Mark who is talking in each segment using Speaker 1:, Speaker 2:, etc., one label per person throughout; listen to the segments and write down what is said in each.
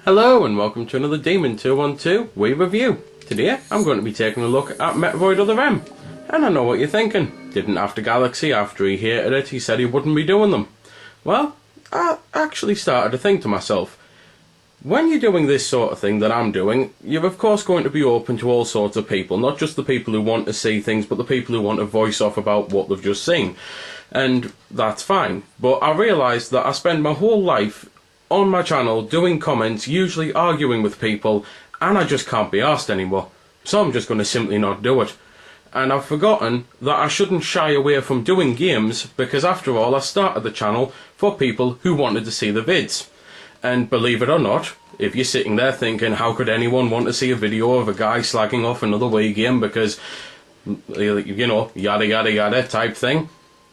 Speaker 1: Hello and welcome to another Demon 212 Wii review. Today I'm going to be taking a look at Metroid Other M. And I know what you're thinking. Didn't After Galaxy, after he hated it, he said he wouldn't be doing them. Well, I actually started to think to myself, when you're doing this sort of thing that I'm doing, you're of course going to be open to all sorts of people. Not just the people who want to see things, but the people who want to voice off about what they've just seen. And that's fine. But I realised that I spend my whole life on my channel doing comments, usually arguing with people, and I just can't be asked anymore. So I'm just going to simply not do it. And I've forgotten that I shouldn't shy away from doing games, because after all I started the channel for people who wanted to see the vids. And believe it or not, if you're sitting there thinking how could anyone want to see a video of a guy slagging off another Wii game because, you know, yada yada yada type thing,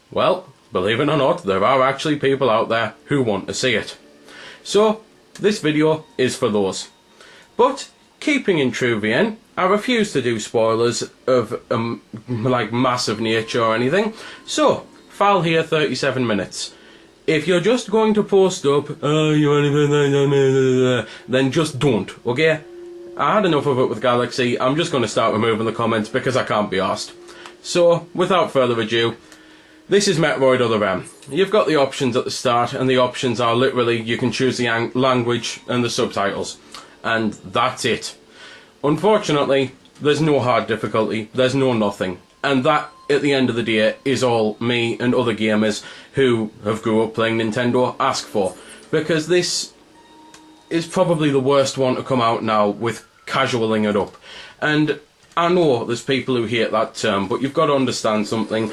Speaker 1: well, believe it or not, there are actually people out there who want to see it. So, this video is for those. But, keeping in true VN, I refuse to do spoilers of, like, massive nature or anything. So, file here 37 minutes. If you're just going to post up, then just don't, okay? I had enough of it with Galaxy. I'm just going to start removing the comments because I can't be arsed. So, without further ado, this is Metroid Other M. You've got the options at the start, and the options are literally you can choose the language and the subtitles. And that's it. Unfortunately, there's no hard difficulty, there's no nothing. And that, at the end of the day, is all me and other gamers who have grew up playing Nintendo ask for. Because this is probably the worst one to come out now with casualing it up. And I know there's people who hate that term, but you've got to understand something.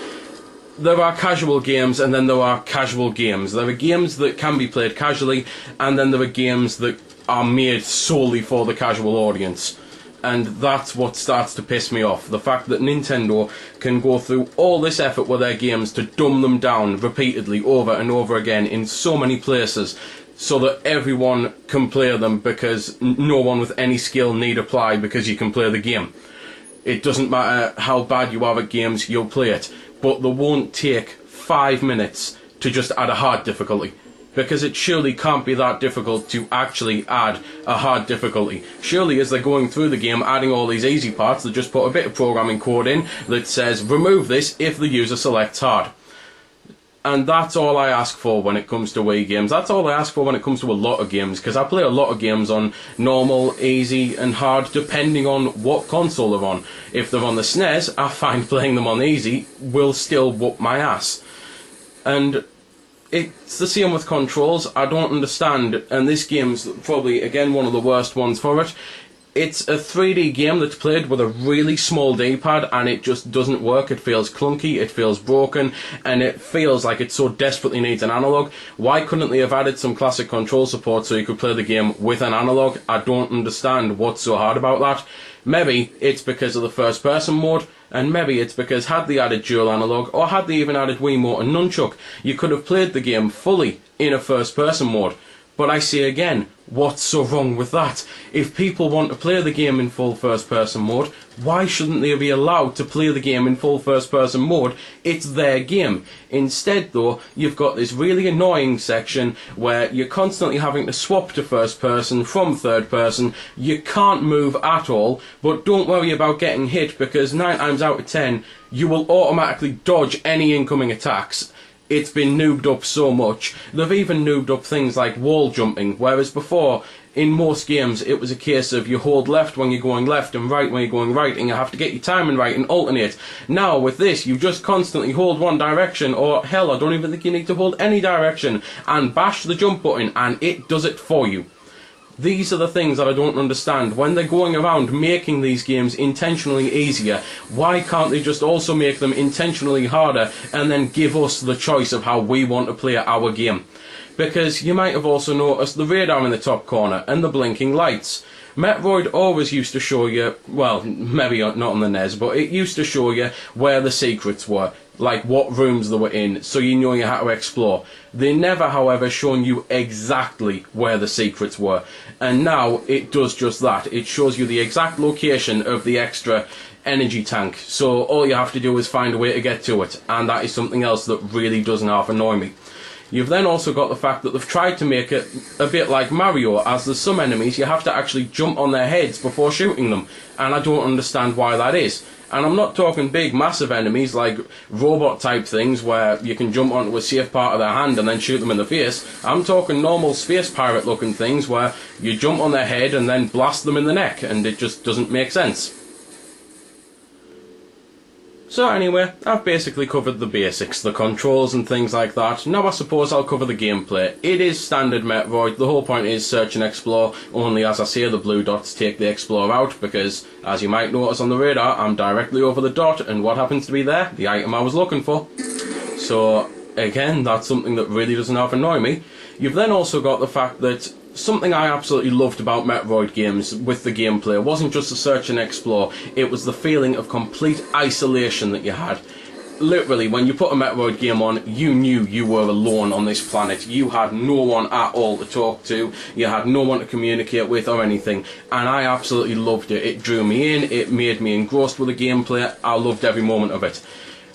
Speaker 1: There are casual games and then there are casual games. There are games that can be played casually and then there are games that are made solely for the casual audience. And that's what starts to piss me off. The fact that Nintendo can go through all this effort with their games to dumb them down repeatedly over and over again in so many places so that everyone can play them because no one with any skill need apply because you can play the game. It doesn't matter how bad you are at games, you'll play it. But they won't take 5 minutes to just add a hard difficulty. Because it surely can't be that difficult to actually add a hard difficulty. Surely as they're going through the game adding all these easy parts, they just put a bit of programming code in that says remove this if the user selects hard. And that's all I ask for when it comes to Wii games. That's all I ask for when it comes to a lot of games, because I play a lot of games on normal, easy and hard depending on what console they're on. If they're on the SNES, I find playing them on easy will still whoop my ass. And it's the same with controls. I don't understand, and this game's probably, again, one of the worst ones for it. It's a 3D game that's played with a really small D-pad and it just doesn't work. It feels clunky, it feels broken, and it feels like it so desperately needs an analog. Why couldn't they have added some classic control support so you could play the game with an analog? I don't understand what's so hard about that. Maybe it's because of the first person mode, and maybe it's because had they added dual analog, or had they even added Wiimote and Nunchuk, you could have played the game fully in a first person mode. But I say again, what's so wrong with that? If people want to play the game in full first person mode, why shouldn't they be allowed to play the game in full first person mode? It's their game. Instead though, you've got this really annoying section where you're constantly having to swap to first person from third person. You can't move at all, but don't worry about getting hit because 9 times out of 10 you will automatically dodge any incoming attacks. It's been noobed up so much. They've even noobed up things like wall jumping, whereas before, in most games, it was a case of you hold left when you're going left and right when you're going right, and you have to get your timing right and alternate. Now, with this, you just constantly hold one direction, or hell, I don't even think you need to hold any direction, and bash the jump button, and it does it for you. These are the things that I don't understand. When they're going around making these games intentionally easier, why can't they just also make them intentionally harder and then give us the choice of how we want to play our game? Because you might have also noticed the radar in the top corner and the blinking lights. Metroid always used to show you, well, maybe not on the NES, but it used to show you where the secrets were, like what rooms they were in, so you know you had to explore. They never, however, shown you exactly where the secrets were, and now it does just that. It shows you the exact location of the extra energy tank, so all you have to do is find a way to get to it, and that is something else that really doesn't half annoy me. You've then also got the fact that they've tried to make it a bit like Mario, as there's some enemies you have to actually jump on their heads before shooting them, and I don't understand why that is. And I'm not talking big, massive enemies like robot-type things where you can jump onto a safe part of their hand and then shoot them in the face. I'm talking normal space pirate-looking things where you jump on their head and then blast them in the neck, and it just doesn't make sense. So anyway, I've basically covered the basics, the controls and things like that. Now I suppose I'll cover the gameplay. It is standard Metroid. The whole point is search and explore, only as I say the blue dots take the explore out, because as you might notice on the radar, I'm directly over the dot, and what happens to be there? The item I was looking for. So again, that's something that really doesn't half annoy me. You've then also got the fact that something I absolutely loved about Metroid games with the gameplay wasn't just the search and explore, it was the feeling of complete isolation that you had. Literally, when you put a Metroid game on, you knew you were alone on this planet. You had no one at all to talk to, you had no one to communicate with or anything, and I absolutely loved it. It drew me in, it made me engrossed with the gameplay, I loved every moment of it.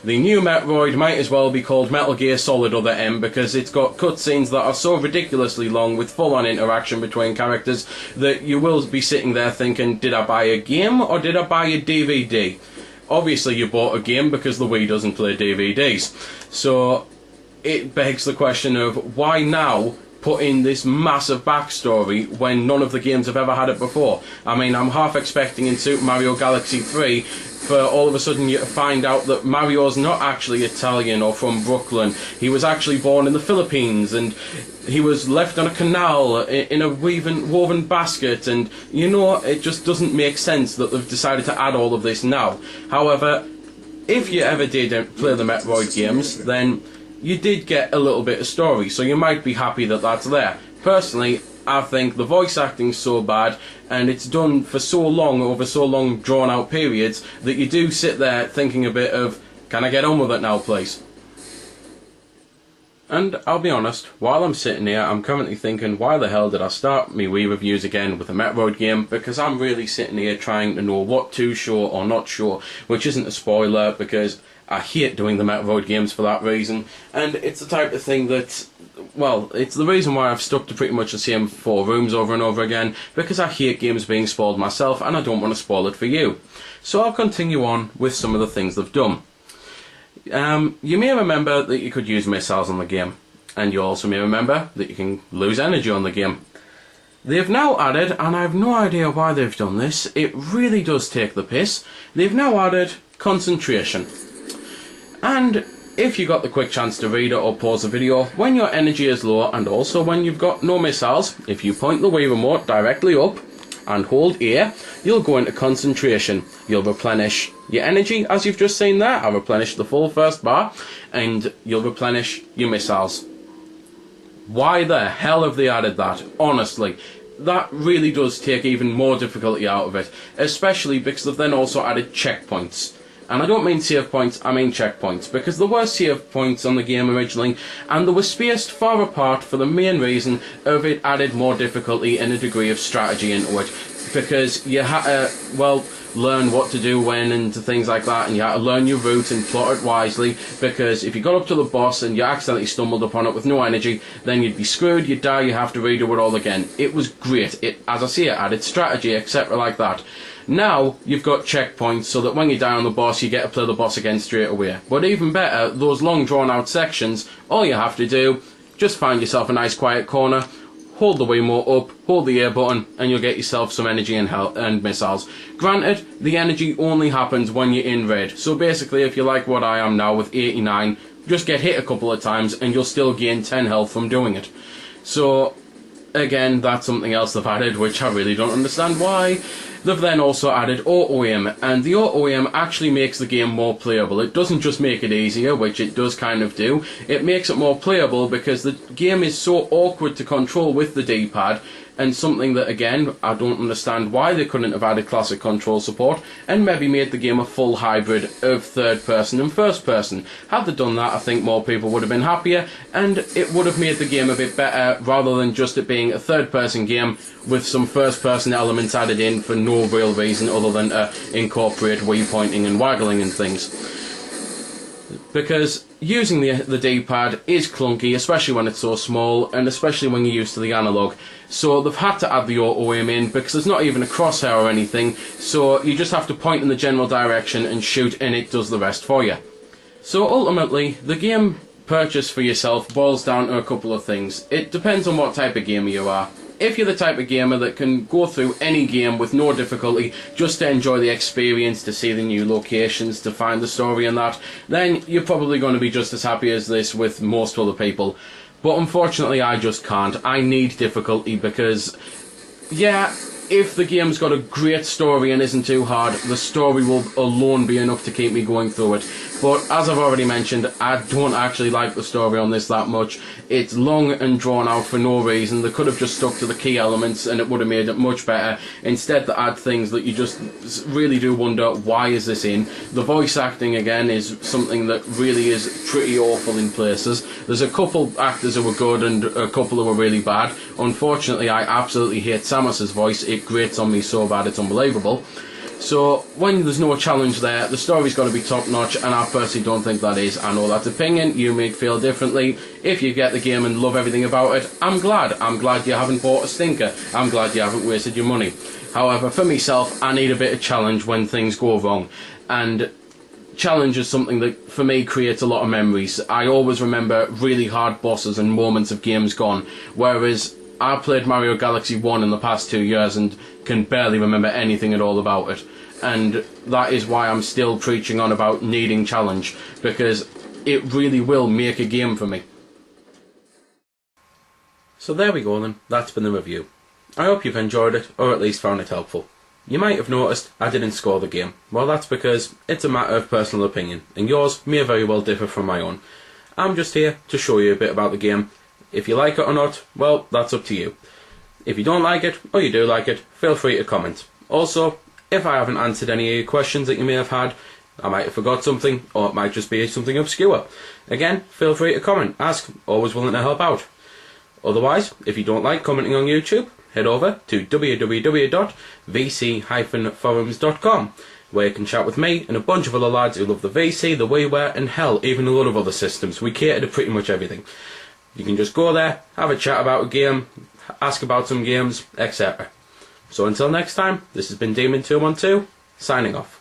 Speaker 1: The new Metroid might as well be called Metal Gear Solid Other M, because it's got cutscenes that are so ridiculously long with full-on interaction between characters that you will be sitting there thinking, did I buy a game or did I buy a DVD? Obviously you bought a game because the Wii doesn't play DVDs. So it begs the question of why now put in this massive backstory when none of the games have ever had it before. I mean, I'm half expecting in Super Mario Galaxy 3 for all of a sudden you to find out that Mario's not actually Italian or from Brooklyn. He was actually born in the Philippines, and he was left on a canal in a woven basket, and you know, it just doesn't make sense that they've decided to add all of this now. However, if you ever did play the Metroid games, then you did get a little bit of story, so you might be happy that that's there. Personally, I think the voice acting's so bad, and it's done for so long, over so long drawn out periods, that you do sit there thinking a bit of, can I get on with it now, please? And I'll be honest, while I'm sitting here, I'm currently thinking, why the hell did I start my Wii reviews again with a Metroid game? Because I'm really sitting here trying to know what to show or not show, which isn't a spoiler, because I hate doing the Metroid games for that reason, and it's the type of thing that, well, it's the reason why I've stuck to pretty much the same 4 rooms over and over again, because I hate games being spoiled myself, and I don't want to spoil it for you. So I'll continue on with some of the things they've done. You may remember that you could use missiles on the game, and you also may remember that you can lose energy on the game. They've now added, and I have no idea why they've done this, it really does take the piss, they've now added concentration. And if you got the quick chance to read it or pause the video, when your energy is low and also when you've got no missiles, if you point the Wii remote directly up and hold A, you'll go into concentration. You'll replenish your energy, as you've just seen there. I'll replenish the full first bar, and you'll replenish your missiles. Why the hell have they added that? Honestly, that really does take even more difficulty out of it, especially because they've then also added checkpoints. And I don't mean save points, I mean checkpoints, because there were save points on the game originally, and they were spaced far apart for the main reason of it added more difficulty and a degree of strategy into it, because you had to, well, learn what to do when and things like that, and you had to learn your route and plot it wisely, because if you got up to the boss and you accidentally stumbled upon it with no energy, then you'd be screwed, you'd die, you have to redo it all again. It was great. It, as I say, it added strategy, etc. like that. Now, you've got checkpoints so that when you die on the boss, you get to play the boss again straight away. But even better, those long drawn out sections, all you have to do, just find yourself a nice quiet corner, hold the Wiimote up, hold the A button, and you'll get yourself some energy and missiles. Granted, the energy only happens when you're in red, so basically if you're like what I am now with 89, just get hit a couple of times and you'll still gain 10 health from doing it. So, again, that's something else they've added, which I really don't understand why. They've then also added auto-aim, and the auto-aim actually makes the game more playable. It doesn't just make it easier, which it does kind of do, it makes it more playable because the game is so awkward to control with the D-pad, and something that, again, I don't understand why they couldn't have added classic control support, and maybe made the game a full hybrid of third person and first person. Had they done that, I think more people would have been happier, and it would have made the game a bit better, rather than just it being a third person game with some first person elements added in for no real reason other than to incorporate Wii pointing and waggling and things. Because using the D-pad is clunky, especially when it's so small, and especially when you're used to the analog. So they've had to add the auto aim in, because there's not even a crosshair or anything, so you just have to point in the general direction and shoot, and it does the rest for you. So ultimately, the game purchase for yourself boils down to a couple of things. It depends on what type of gamer you are. If you're the type of gamer that can go through any game with no difficulty just to enjoy the experience, to see the new locations, to find the story and that, then you're probably going to be just as happy as this with most other people. But unfortunately I just can't. I need difficulty because, yeah, if the game's got a great story and isn't too hard, the story will alone be enough to keep me going through it. But as I've already mentioned, I don't actually like the story on this that much. It's long and drawn out for no reason. They could have just stuck to the key elements and it would have made it much better. Instead they add things that you just really do wonder, why is this in? The voice acting again is something that really is pretty awful in places. There's a couple actors who were good and a couple who were really bad. Unfortunately I absolutely hate Samus's voice. It grates on me so bad it's unbelievable. So when there's no challenge there, the story's got to be top notch, and I personally don't think that is. I know that's opinion, you may feel differently. If you get the game and love everything about it, I'm glad. I'm glad you haven't bought a stinker. I'm glad you haven't wasted your money. However, for myself, I need a bit of challenge when things go wrong, and challenge is something that for me creates a lot of memories. I always remember really hard bosses and moments of games gone, whereas I played Mario Galaxy 1 in the past 2 years and can barely remember anything at all about it. And that is why I'm still preaching on about needing challenge, because it really will make a game for me. So there we go then, that's been the review. I hope you've enjoyed it, or at least found it helpful. You might have noticed I didn't score the game. Well, that's because it's a matter of personal opinion, and yours may very well differ from my own. I'm just here to show you a bit about the game. If you like it or not, well, that's up to you. If you don't like it, or you do like it, feel free to comment. Also, if I haven't answered any of your questions that you may have had, I might have forgot something, or it might just be something obscure. Again, feel free to comment, ask, always willing to help out. Otherwise, if you don't like commenting on YouTube, head over to www.vc-forums.com, where you can chat with me and a bunch of other lads who love the VC, the WiiWare, and hell, even a lot of other systems. We cater to pretty much everything. You can just go there, have a chat about a game, ask about some games, etc. So until next time, this has been Demon212, signing off.